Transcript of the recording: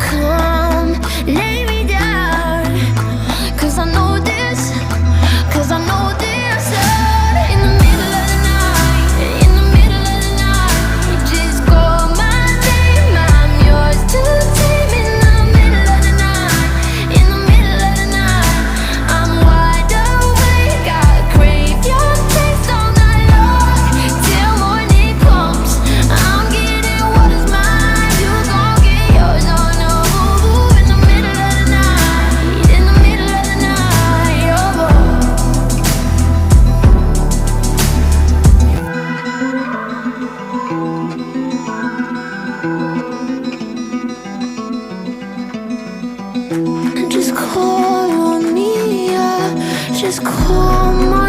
Come, lay me down, 'cause I know this, 'cause I know this. In the middle of the night, in the middle of the night, just call my name, I'm yours to tame. In the middle of the night, in the middle of the night, I'm wide awake, I crave your taste all night long, till morning comes. I'm getting what is mine, you gon' get yours. Oh no, in the middle of the night, in the middle of the night, oh. Just call on me, yeah. Just call my